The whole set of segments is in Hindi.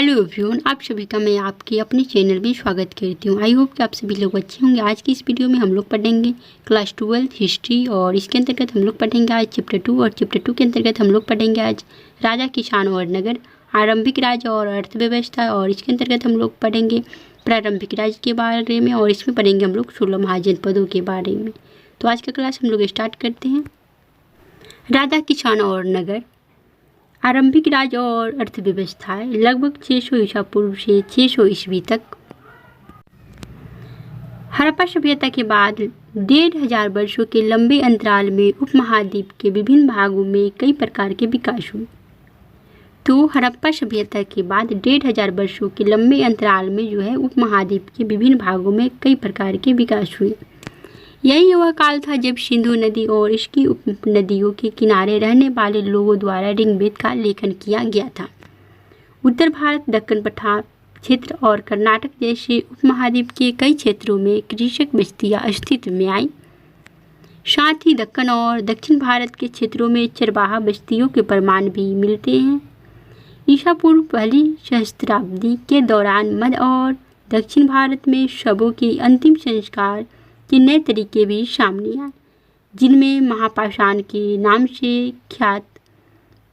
हेलो एवरीवन, आप सभी का मैं आपके अपने चैनल में स्वागत करती हूँ। आई होप कि आप सभी लोग अच्छे होंगे। आज की इस वीडियो में हम लोग पढ़ेंगे क्लास 12 हिस्ट्री और इसके अंतर्गत हम लोग पढ़ेंगे आज चैप्टर 2 और चैप्टर 2 के अंतर्गत हम लोग पढ़ेंगे आज राजा किसान और नगर, आरंभिक राज्य और अर्थव्यवस्था और इसके अंतर्गत हम लोग पढ़ेंगे प्रारंभिक राज्य के बारे में और इसमें पढ़ेंगे हम लोग 16 महाजनपदों के बारे में। तो आज का क्लास हम लोग स्टार्ट करते हैं। राजा किसान और नगर, आरंभिक राज्य और अर्थव्यवस्थाएं लगभग 600 ईसा पूर्व से 600 ईस्वी तक। हड़प्पा सभ्यता के बाद 1500 वर्षों के लंबे अंतराल में उपमहाद्वीप के विभिन्न भागों में कई प्रकार के विकास हुए। तो हड़प्पा सभ्यता के बाद 1500 वर्षों के लंबे अंतराल में जो है उपमहाद्वीप के विभिन्न भागों में कई प्रकार के विकास हुए। यही वह काल था जब सिंधु नदी और इसकी उपनदियों के किनारे रहने वाले लोगों द्वारा ऋग्वेद का लेखन किया गया था। उत्तर भारत, दक्कन पठार क्षेत्र और कर्नाटक जैसे उपमहाद्वीप के कई क्षेत्रों में कृषक बस्तियां अस्तित्व में आई। साथ ही दक्कन और दक्षिण भारत के क्षेत्रों में चरवाहा बस्तियों के प्रमाण भी मिलते हैं। ईसा पूर्व पहली सहस्त्राब्दी के दौरान मध्य और दक्षिण भारत में शवों के अंतिम संस्कार के नए तरीके भी सामने आए, जिनमें महापाषाण के नाम से ख्यात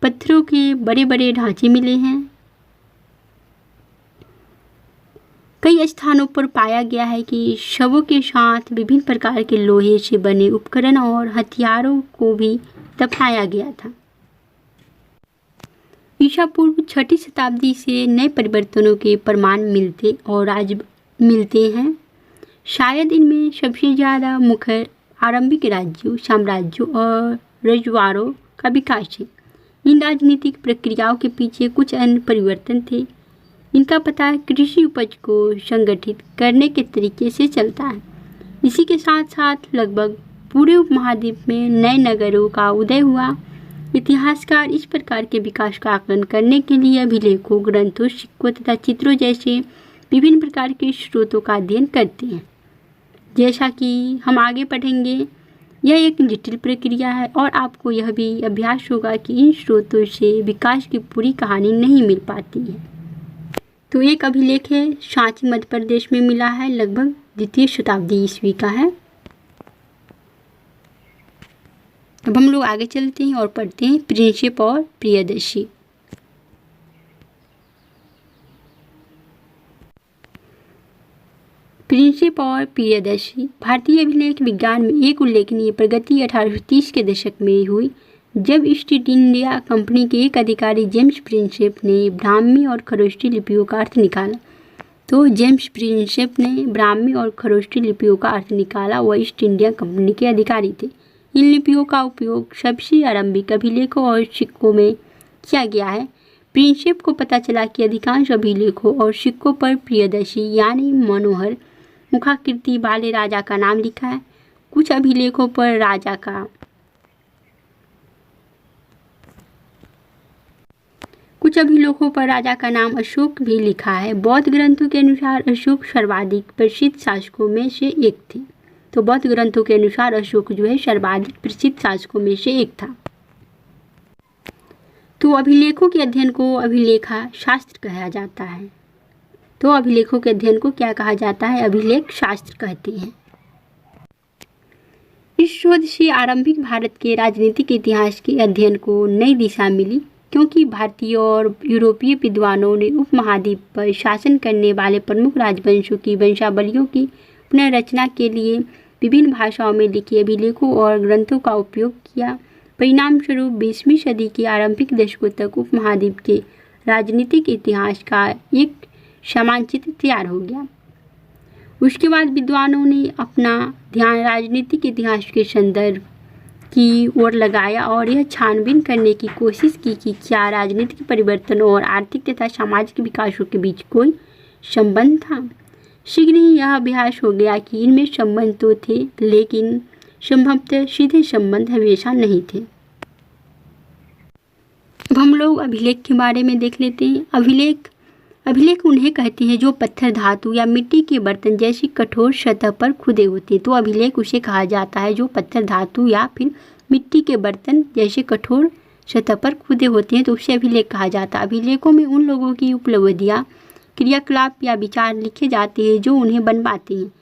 पत्थरों के बड़े बड़े ढांचे मिले हैं। कई स्थानों पर पाया गया है कि शवों के साथ विभिन्न प्रकार के लोहे से बने उपकरण और हथियारों को भी दफनाया गया था। ईसा पूर्व 6ठी शताब्दी से नए परिवर्तनों के प्रमाण मिलते हैं। शायद इनमें सबसे ज़्यादा मुख्य आरंभिक राज्यों, साम्राज्यों और रजवाड़ों का विकास है। इन राजनीतिक प्रक्रियाओं के पीछे कुछ अन्य परिवर्तन थे। इनका पता कृषि उपज को संगठित करने के तरीके से चलता है। इसी के साथ साथ लगभग पूरे उपमहाद्वीप में नए नगरों का उदय हुआ। इतिहासकार इस प्रकार के विकास का आकलन करने के लिए अभिलेखों, ग्रंथों, सिक्कों तथा चित्रों जैसे विभिन्न प्रकार के स्रोतों का अध्ययन करते हैं। जैसा कि हम आगे पढ़ेंगे, यह एक जटिल प्रक्रिया है और आपको यह भी अभ्यास होगा कि इन स्रोतों से विकास की पूरी कहानी नहीं मिल पाती है। तो एक अभिलेख है, सांची मध्य प्रदेश में मिला है, लगभग 2वीं शताब्दी ईस्वी का है। अब हम लोग आगे चलते हैं और पढ़ते हैं प्रिंसेप और प्रियदर्शी। प्रिंसेप और प्रियदर्शी भारतीय अभिलेख विज्ञान में एक उल्लेखनीय प्रगति 1830 के दशक में हुई, जब ईस्ट इंडिया कंपनी के एक अधिकारी जेम्स प्रिंसेप ने ब्राह्मी और खरोष्टी लिपियों का अर्थ निकाला। तो जेम्स प्रिंसेप ने ब्राह्मी और खरोष्टी लिपियों का अर्थ निकाला। वह ईस्ट इंडिया कंपनी के अधिकारी थे। इन लिपियों का उपयोग सबसे आरंभिक अभिलेखों और सिक्कों में किया गया है। प्रिंसेप को पता चला कि अधिकांश अभिलेखों और सिक्कों पर प्रियदर्शी यानी मनोहर मुखाकृति वाले राजा का नाम लिखा है। कुछ अभिलेखों पर राजा का नाम अशोक भी लिखा है। बौद्ध ग्रंथों के अनुसार अशोक सर्वाधिक प्रसिद्ध शासकों में से एक थे। तो बौद्ध ग्रंथों के अनुसार अशोक जो है सर्वाधिक प्रसिद्ध शासकों में से एक था। तो अभिलेखों के अध्ययन को अभिलेखा शास्त्र कहा जाता है। तो अभिलेखों के अध्ययन को क्या कहा जाता है? अभिलेख शास्त्र कहते हैं। इस शोध से आरंभिक भारत के राजनीतिक इतिहास के अध्ययन को नई दिशा मिली, क्योंकि भारतीय और यूरोपीय विद्वानों ने उपमहाद्वीप पर शासन करने वाले प्रमुख राजवंशों की वंशावलियों की पुनर्रचना के लिए विभिन्न भाषाओं में लिखे अभिलेखों और ग्रंथों का उपयोग किया। परिणाम स्वरूप 20वीं सदी के आरंभिक दशकों तक उपमहाद्वीप के राजनीतिक इतिहास का एक समानचित्र तैयार हो गया। उसके बाद विद्वानों ने अपना ध्यान राजनीतिक इतिहास के संदर्भ की ओर लगाया और यह छानबीन करने की कोशिश की कि क्या राजनीतिक परिवर्तन और आर्थिक तथा सामाजिक विकासों के बीच कोई संबंध था। शीघ्र ही यह अभ्यास हो गया कि इनमें संबंध तो थे, लेकिन संभवतः सीधे संबंध हमेशा नहीं थे। अब हम लोग अभिलेख के बारे में देख लेते हैं। अभिलेख उन्हें कहते हैं जो पत्थर, धातु या मिट्टी के बर्तन जैसी कठोर सतह पर खुदे होते हैं। तो अभिलेख उसे कहा जाता है जो पत्थर, धातु या फिर मिट्टी के बर्तन जैसे कठोर सतह पर कूदे होते हैं तो उसे अभिलेख कहा जाता है। अभिलेखों में उन लोगों की उपलब्धियाँ, क्रियाकलाप या विचार लिखे जाते हैं जो उन्हें बनवाते हैं।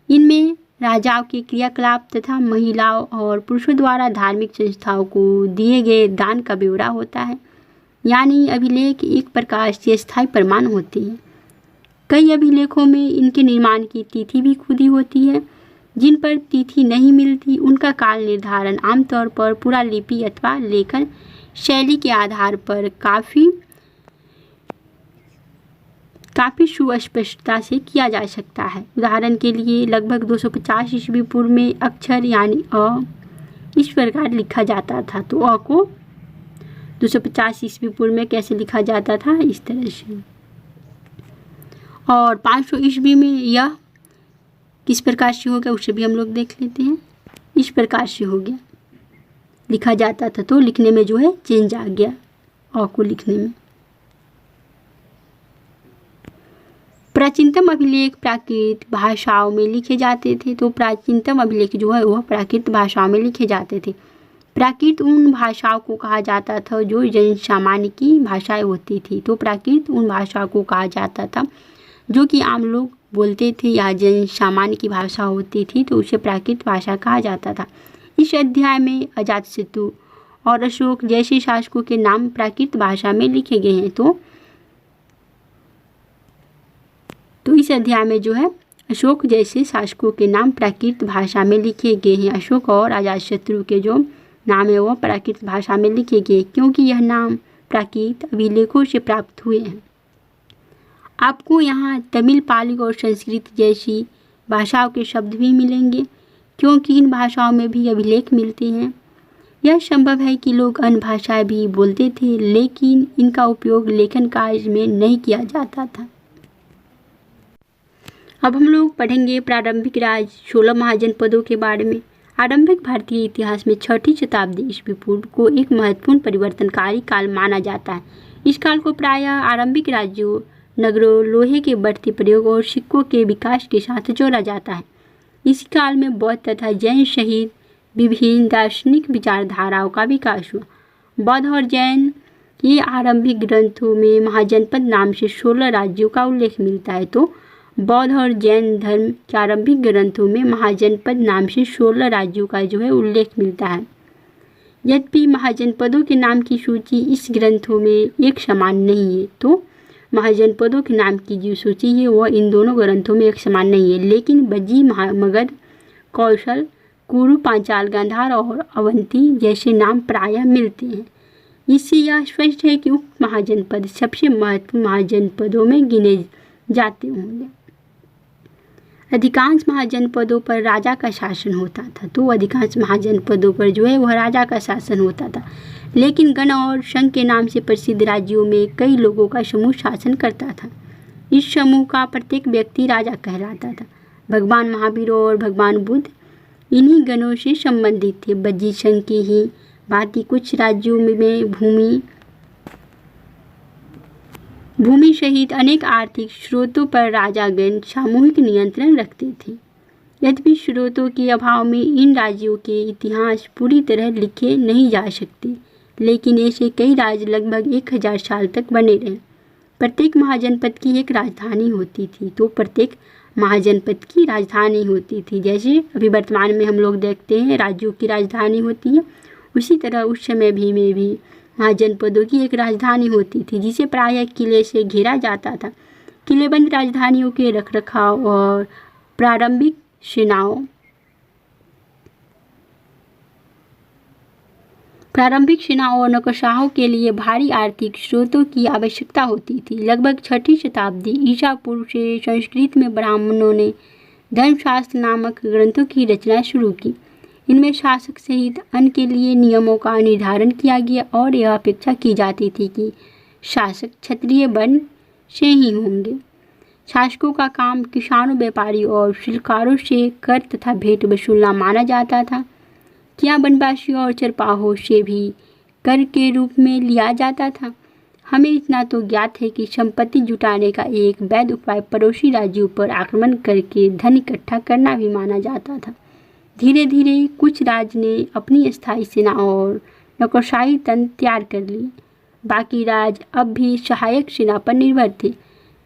इनमें राजाओं के क्रियाकलाप तथा महिलाओं और पुरुषों द्वारा धार्मिक संस्थाओं को दिए गए दान का ब्यौरा होता है। यानी अभिलेख एक प्रकार से स्थायी प्रमाण होते हैं। कई अभिलेखों में इनके निर्माण की तिथि भी खुदी होती है। जिन पर तिथि नहीं मिलती उनका काल निर्धारण आमतौर पर पुरालिपि अथवा लेखन शैली के आधार पर काफ़ी सुस्पष्टता से किया जा सकता है। उदाहरण के लिए लगभग 250 ईस्वी पूर्व में अक्षर यानी अ इस प्रकार लिखा जाता था। तो अ को 250 ईस्वी पूर्व में कैसे लिखा जाता था, इस तरह से। और 500 ईस्वी में यह किस प्रकार से हो गया उसे भी हम लोग देख लेते हैं। इस प्रकार से हो गया, लिखा जाता था तो लिखने में जो है चेंज आ गया अ को लिखने में। प्राचीनतम अभिलेख प्राकृत भाषाओं में लिखे जाते थे। तो प्राचीनतम अभिलेख जो है वह प्राकृत भाषाओं में लिखे जाते थे। प्राकृत उन भाषाओं को कहा जाता था जो जन सामान्य की भाषाएं होती थी। तो प्राकृत उन भाषाओं को कहा जाता था जो कि आम लोग बोलते थे या जन सामान्य की भाषा होती थी, तो उसे प्राकृत भाषा कहा जाता था। इस अध्याय में अजातशत्रु और अशोक जैसे शासकों के नाम प्राकृत भाषा में लिखे गए हैं। तो इस अध्याय में जो है अशोक जैसे शासकों के नाम प्राकृत भाषा में लिखे गए हैं। अशोक और अजातशत्रु के जो नाम है वह प्राकृत भाषा में लिखे गए क्योंकि यह नाम प्राकृत अभिलेखों से प्राप्त हुए हैं। आपको यहाँ तमिल, पाली और संस्कृत जैसी भाषाओं के शब्द भी मिलेंगे क्योंकि इन भाषाओं में भी अभिलेख मिलते हैं। यह संभव है कि लोग अन्य भाषाएं भी बोलते थे लेकिन इनका उपयोग लेखन कार्य में नहीं किया जाता था। अब हम लोग पढ़ेंगे प्रारंभिक राज्य 16 महाजनपदों के बारे में। आरंभिक भारतीय इतिहास में 6ठी शताब्दी ईस्वी पूर्व को एक महत्वपूर्ण परिवर्तनकारी काल माना जाता है। इस काल को प्रायः आरंभिक राज्यों, नगरों, लोहे के बढ़ते प्रयोग और सिक्कों के विकास के साथ जोड़ा जाता है। इसी काल में बौद्ध तथा जैन सहित विभिन्न दार्शनिक विचारधाराओं का विकास हुआ। बौद्ध और जैन के आरंभिक ग्रंथों में महाजनपद नाम से 16 राज्यों का उल्लेख मिलता है। तो बौद्ध और जैन धर्म के आरंभिक ग्रंथों में महाजनपद नाम से 16 राज्यों का जो है उल्लेख मिलता है। यद्यपि महाजनपदों के नाम की सूची इस ग्रंथों में एक समान नहीं है। तो महाजनपदों के नाम की जो सूची है वह इन दोनों ग्रंथों में एक समान नहीं है, लेकिन बज्जी, मगध, कौशल, कुरु, पांचाल, गांधार और अवंती जैसे नाम प्रायः मिलते हैं। इससे यह स्पष्ट है कि उक्त महाजनपद सबसे महत्वपूर्ण महाजनपदों में गिने जाते होंगे। अधिकांश महाजनपदों पर राजा का शासन होता था। तो अधिकांश महाजनपदों पर जो है वह राजा का शासन होता था, लेकिन गण और संघ के नाम से प्रसिद्ध राज्यों में कई लोगों का समूह शासन करता था। इस समूह का प्रत्येक व्यक्ति राजा कहलाता था। भगवान महावीर और भगवान बुद्ध इन्हीं गणों से संबंधित थे। बज्जी संघ की ही भांति कुछ राज्यों में भूमि सहित अनेक आर्थिक स्रोतों पर राजागण सामूहिक नियंत्रण रखते थे। यद्यपि स्रोतों के अभाव में इन राज्यों के इतिहास पूरी तरह लिखे नहीं जा सकते, लेकिन ऐसे कई राज्य लगभग 1000 साल तक बने रहे। प्रत्येक महाजनपद की एक राजधानी होती थी। तो प्रत्येक महाजनपद की राजधानी होती थी। जैसे अभी वर्तमान में हम लोग देखते हैं राज्यों की राजधानी होती है, उसी तरह उस समय में भी महाजनपदों की एक राजधानी होती थी जिसे प्रायः किले से घेरा जाता था। किलेबंद राजधानियों के रखरखाव और प्रारंभिक सेनाओं और नौकरशाहों के लिए भारी आर्थिक स्रोतों की आवश्यकता होती थी। लगभग 6ठी शताब्दी ईसा पूर्व से संस्कृत में ब्राह्मणों ने धर्मशास्त्र नामक ग्रंथों की रचना शुरू की। इनमें शासक सहित अन्य के लिए नियमों का निर्धारण किया गया और यह अपेक्षा की जाती थी कि शासक क्षत्रिय वर्ण से ही होंगे। शासकों का काम किसानों, व्यापारियों और शिल्पकारों से कर तथा भेंट वसूलना माना जाता था। क्या वनवासियों और चरपाहों से भी कर के रूप में लिया जाता था। हमें इतना तो ज्ञात है कि संपत्ति जुटाने का एक वैध उपाय पड़ोसी राज्यों पर आक्रमण करके धन इकट्ठा करना भी माना जाता था। धीरे धीरे कुछ राज्य ने अपनी स्थायी सेना और नौकरशाही तंत्र तैयार कर लिए। बाकी राज्य अब भी सहायक सेना पर निर्भर थे,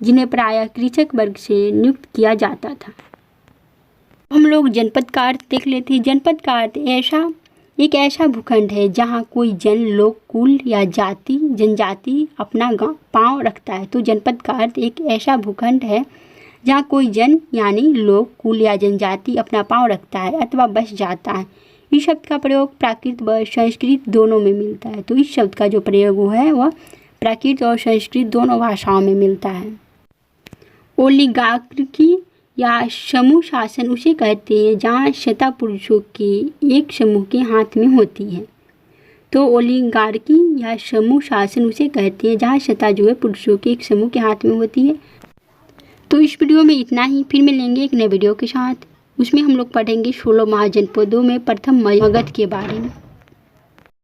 जिन्हें प्रायः कृषक वर्ग से नियुक्त किया जाता था। हम लोग जनपद का अर्थ देख लेते हैं। जनपद का अर्थ एक ऐसा भूखंड है जहाँ कोई जन, लोक, कुल या जाति, जनजाति अपना पांव रखता है। तो जनपद का अर्थ एक ऐसा भूखंड है जहाँ कोई जन यानी लोक, कुल या जनजाति अपना पांव रखता है अथवा बस जाता है। इस शब्द का प्रयोग प्राकृत व संस्कृत दोनों में मिलता है। तो इस शब्द का जो प्रयोग है वह प्राकृत और संस्कृत दोनों भाषाओं में मिलता है। ओलिगार्की या समूह शासन उसे कहते हैं जहाँ सत्ता पुरुषों के एक समूह के हाथ में होती है। तो ओलिगार्की या समूह शासन उसे कहते हैं जहाँ सत्ता जो है पुरुषों के एक समूह के हाथ में होती है। तो इस वीडियो में इतना ही। फिर मिलेंगे एक नए वीडियो के साथ। उसमें हम लोग पढ़ेंगे 16 महाजनपदों में प्रथम मगध के बारे में।